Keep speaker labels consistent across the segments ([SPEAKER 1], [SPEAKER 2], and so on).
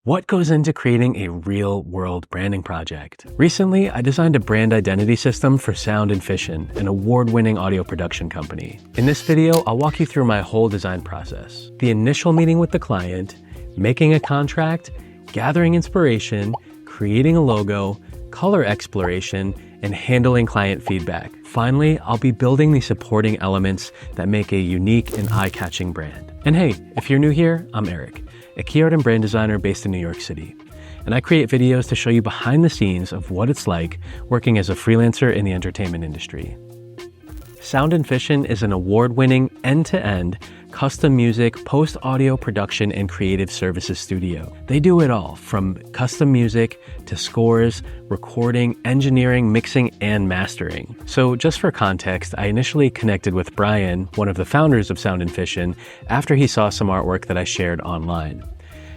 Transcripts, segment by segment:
[SPEAKER 1] What goes into creating a real-world branding project? Recently, I designed a brand identity system for SOUND+FISSION, an award-winning audio production company. In this video, I'll walk you through my whole design process. The initial meeting with the client, making a contract, gathering inspiration, creating a logo, color exploration, and handling client feedback. Finally, I'll be building the supporting elements that make a unique and eye-catching brand. And hey, if you're new here, I'm Eric, a key art and brand designer based in New York City. And I create videos to show you behind the scenes of what it's like working as a freelancer in the entertainment industry. SOUND+FISSION is an award-winning, end-to-end, custom music, post-audio production, and creative services studio. They do it all, from custom music to scores, recording, engineering, mixing, and mastering. So just for context, I initially connected with Brian, one of the founders of SOUND+FISSION, after he saw some artwork that I shared online.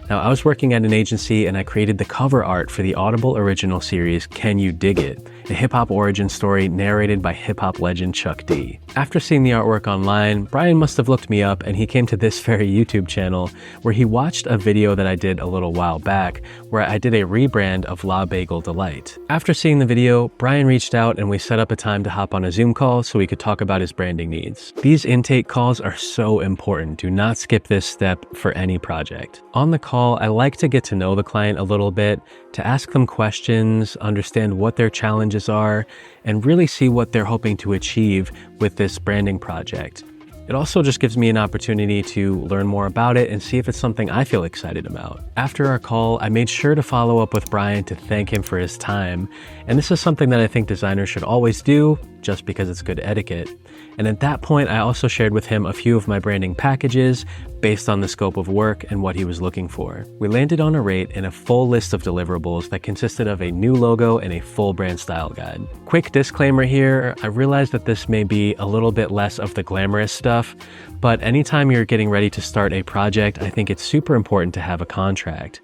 [SPEAKER 1] Now, I was working at an agency and I created the cover art for the Audible original series, Can You Dig It?, a hip-hop origin story narrated by hip-hop legend Chuck D. After seeing the artwork online, Brian must have looked me up and he came to this very YouTube channel where he watched a video that I did a little while back where I did a rebrand of La Bagel Delight. After seeing the video, Brian reached out and we set up a time to hop on a Zoom call so we could talk about his branding needs. These intake calls are so important. Do not skip this step for any project. On the call, I like to get to know the client a little bit, to ask them questions, understand what their challenges are, and really see what they're hoping to achieve with this branding project. It also just gives me an opportunity to learn more about it and see if it's something I feel excited about. After our call, I made sure to follow up with Brian to thank him for his time. And this is something that I think designers should always do, just because it's good etiquette. And at that point, I also shared with him a few of my branding packages based on the scope of work and what he was looking for. We landed on a rate and a full list of deliverables that consisted of a new logo and a full brand style guide. Quick disclaimer here, I realize that this may be a little bit less of the glamorous stuff, but anytime you're getting ready to start a project, I think it's super important to have a contract.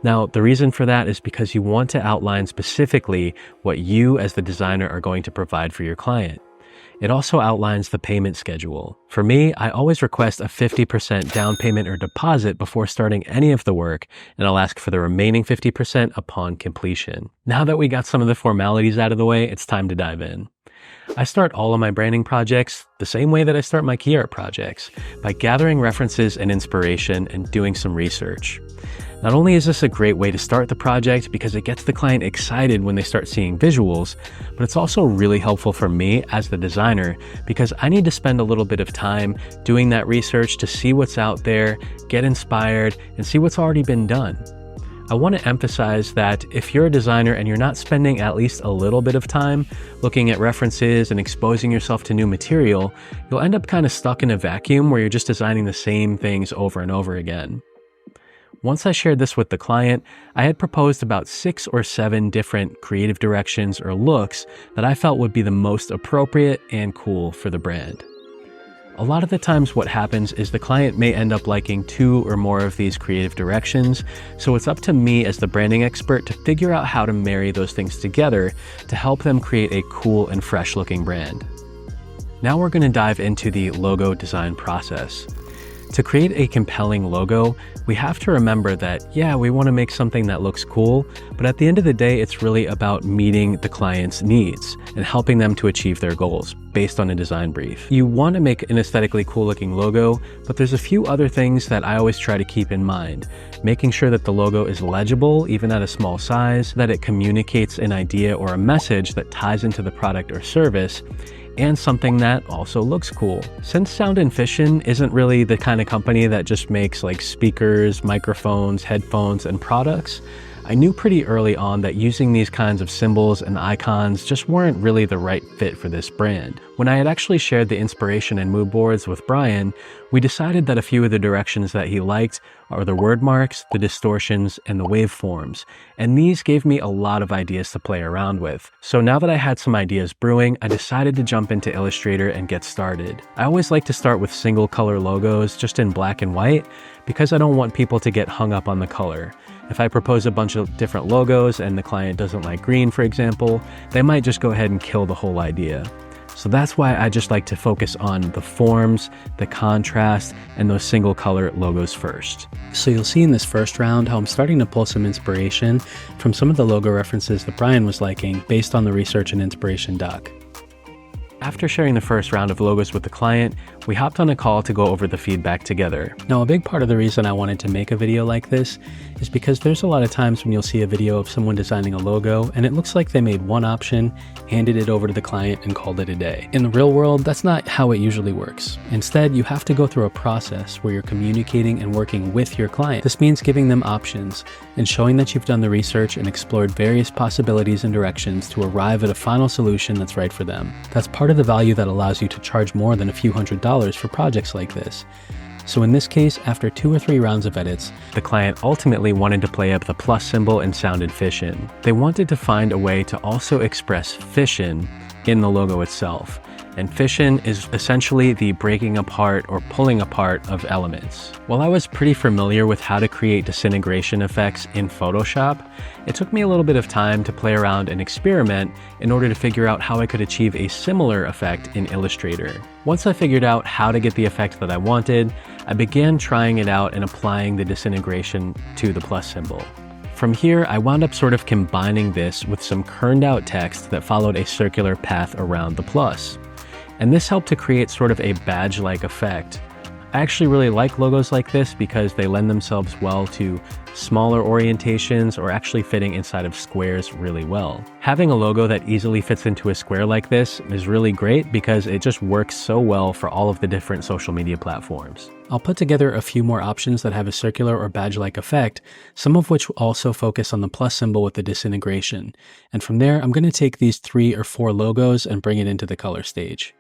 [SPEAKER 1] Now, the reason for that is because you want to outline specifically what you as the designer are going to provide for your client. It also outlines the payment schedule. For me, I always request a 50% down payment or deposit before starting any of the work, and I'll ask for the remaining 50% upon completion. Now that we got some of the formalities out of the way, it's time to dive in. I start all of my branding projects the same way that I start my key art projects, by gathering references and inspiration and doing some research. Not only is this a great way to start the project because it gets the client excited when they start seeing visuals, but it's also really helpful for me as the designer because I need to spend a little bit of time doing that research to see what's out there, get inspired, and see what's already been done. I want to emphasize that if you're a designer and you're not spending at least a little bit of time looking at references and exposing yourself to new material, you'll end up kind of stuck in a vacuum where you're just designing the same things over and over again. Once I shared this with the client, I had proposed about 6 or 7 different creative directions or looks that I felt would be the most appropriate and cool for the brand. A lot of the times what happens is the client may end up liking 2 or more of these creative directions, so it's up to me as the branding expert to figure out how to marry those things together to help them create a cool and fresh looking brand. Now we're going to dive into the logo design process. To create a compelling logo, we have to remember that, yeah, we want to make something that looks cool, but at the end of the day, it's really about meeting the client's needs and helping them to achieve their goals based on a design brief. You want to make an aesthetically cool looking logo, but there's a few other things that I always try to keep in mind. Making sure that the logo is legible, even at a small size, that it communicates an idea or a message that ties into the product or service, and something that also looks cool. Since SOUND+FISSION isn't really the kind of company that just makes like speakers, microphones, headphones, and products, I knew pretty early on that using these kinds of symbols and icons just weren't really the right fit for this brand. When I had actually shared the inspiration and mood boards with Brian, we decided that a few of the directions that he liked are the word marks, the distortions, and the waveforms, and these gave me a lot of ideas to play around with. So now that I had some ideas brewing, I decided to jump into Illustrator and get started. I always like to start with single color logos just in black and white because I don't want people to get hung up on the color. If I propose a bunch of different logos and the client doesn't like green, for example, they might just go ahead and kill the whole idea. So that's why I just like to focus on the forms, the contrast, and those single color logos first. So you'll see in this first round how I'm starting to pull some inspiration from some of the logo references that Brian was liking based on the research and inspiration doc. After sharing the first round of logos with the client, we hopped on a call to go over the feedback together. Now, a big part of the reason I wanted to make a video like this is because there's a lot of times when you'll see a video of someone designing a logo and it looks like they made one option, handed it over to the client, and called it a day. In the real world, that's not how it usually works. Instead, you have to go through a process where you're communicating and working with your client. This means giving them options and showing that you've done the research and explored various possibilities and directions to arrive at a final solution that's right for them. That's part of the value that allows you to charge more than a few $100s for projects like this. So in this case, after 2 or 3 rounds of edits, the client ultimately wanted to play up the plus symbol in sound and fission. They wanted to find a way to also express fission in the logo itself. And fission is essentially the breaking apart or pulling apart of elements. While I was pretty familiar with how to create disintegration effects in Photoshop, it took me a little bit of time to play around and experiment in order to figure out how I could achieve a similar effect in Illustrator. Once I figured out how to get the effect that I wanted, I began trying it out and applying the disintegration to the plus symbol. From here, I wound up sort of combining this with some kerned out text that followed a circular path around the plus. And this helped to create sort of a badge-like effect. I actually really like logos like this because they lend themselves well to smaller orientations or actually fitting inside of squares really well. Having a logo that easily fits into a square like this is really great because it just works so well for all of the different social media platforms. I'll put together a few more options that have a circular or badge-like effect, some of which will also focus on the plus symbol with the disintegration. And from there, I'm going to take these 3 or 4 logos and bring it into the color stage.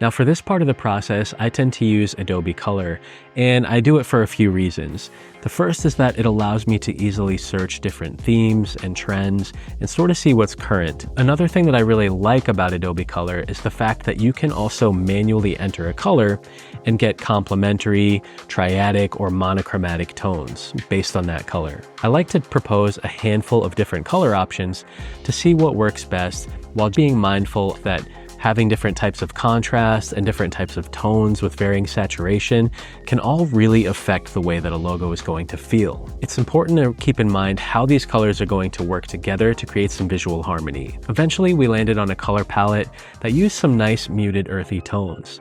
[SPEAKER 1] Now for this part of the process, I tend to use Adobe Color, and I do it for a few reasons. The first is that it allows me to easily search different themes and trends and sort of see what's current. Another thing that I really like about Adobe Color is the fact that you can also manually enter a color and get complementary, triadic, or monochromatic tones based on that color. I like to propose a handful of different color options to see what works best while being mindful that having different types of contrast and different types of tones with varying saturation can all really affect the way that a logo is going to feel. It's important to keep in mind how these colors are going to work together to create some visual harmony. Eventually, we landed on a color palette that used some nice muted earthy tones.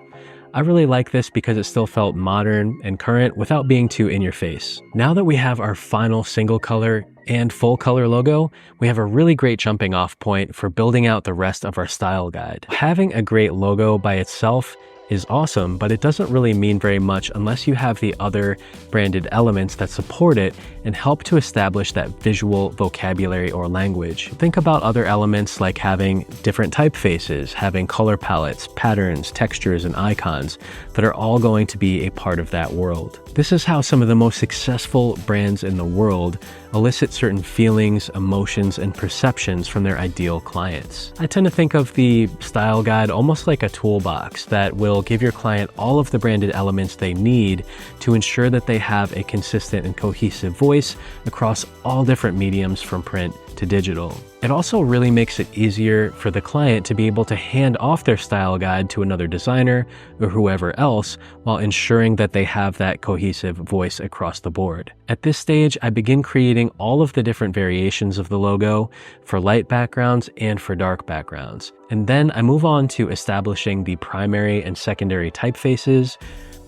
[SPEAKER 1] I really like this because it still felt modern and current without being too in your face. Now that we have our final single color and full color logo, we have a really great jumping off point for building out the rest of our style guide. Having a great logo by itself is awesome, but it doesn't really mean very much unless you have the other branded elements that support it and help to establish that visual vocabulary or language. Think about other elements like having different typefaces, having color palettes, patterns, textures, and icons that are all going to be a part of that world. This is how some of the most successful brands in the world elicit certain feelings, emotions, and perceptions from their ideal clients. I tend to think of the style guide almost like a toolbox that will give your client all of the branded elements they need to ensure that they have a consistent and cohesive voice across all different mediums from print to digital. It also really makes it easier for the client to be able to hand off their style guide to another designer or whoever else while ensuring that they have that cohesive voice across the board. At this stage, I begin creating all of the different variations of the logo for light backgrounds and for dark backgrounds. And then I move on to establishing the primary and secondary typefaces,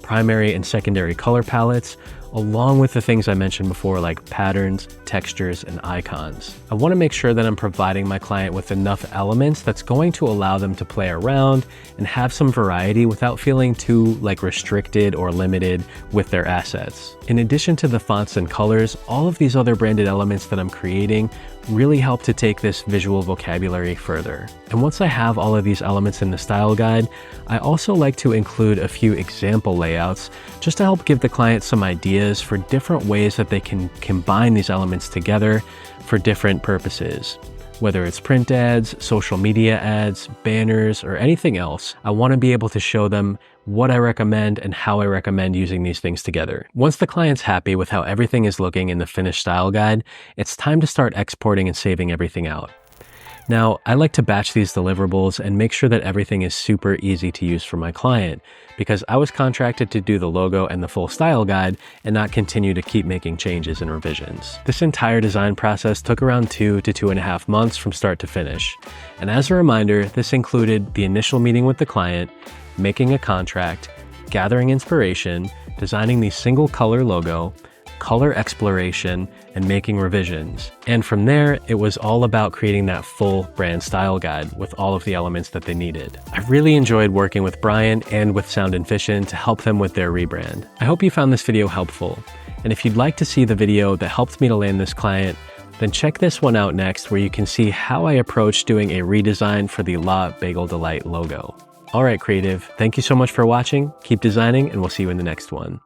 [SPEAKER 1] primary and secondary color palettes, along with the things I mentioned before like patterns, textures, and icons. I want to make sure that I'm providing my client with enough elements that's going to allow them to play around and have some variety without feeling too restricted or limited with their assets. In addition to the fonts and colors, all of these other branded elements that I'm creating really help to take this visual vocabulary further. And once I have all of these elements in the style guide, I also like to include a few example layouts just to help give the client some ideas for different ways that they can combine these elements together for different purposes. Whether it's print ads, social media ads, banners, or anything else, I want to be able to show them what I recommend and how I recommend using these things together. Once the client's happy with how everything is looking in the finished style guide, it's time to start exporting and saving everything out. Now, I like to batch these deliverables and make sure that everything is super easy to use for my client, because I was contracted to do the logo and the full style guide and not continue to keep making changes and revisions. This entire design process took around 2 to 2.5 months from start to finish. And as a reminder, this included the initial meeting with the client, making a contract, gathering inspiration, designing the single color logo, color exploration, and making revisions. And from there, it was all about creating that full brand style guide with all of the elements that they needed. I really enjoyed working with Brian and with SOUND+FISSION to help them with their rebrand. I hope you found this video helpful. And if you'd like to see the video that helped me to land this client, then check this one out next, where you can see how I approached doing a redesign for the La Bagel Delight logo. All right, creative, thank you so much for watching. Keep designing, and we'll see you in the next one.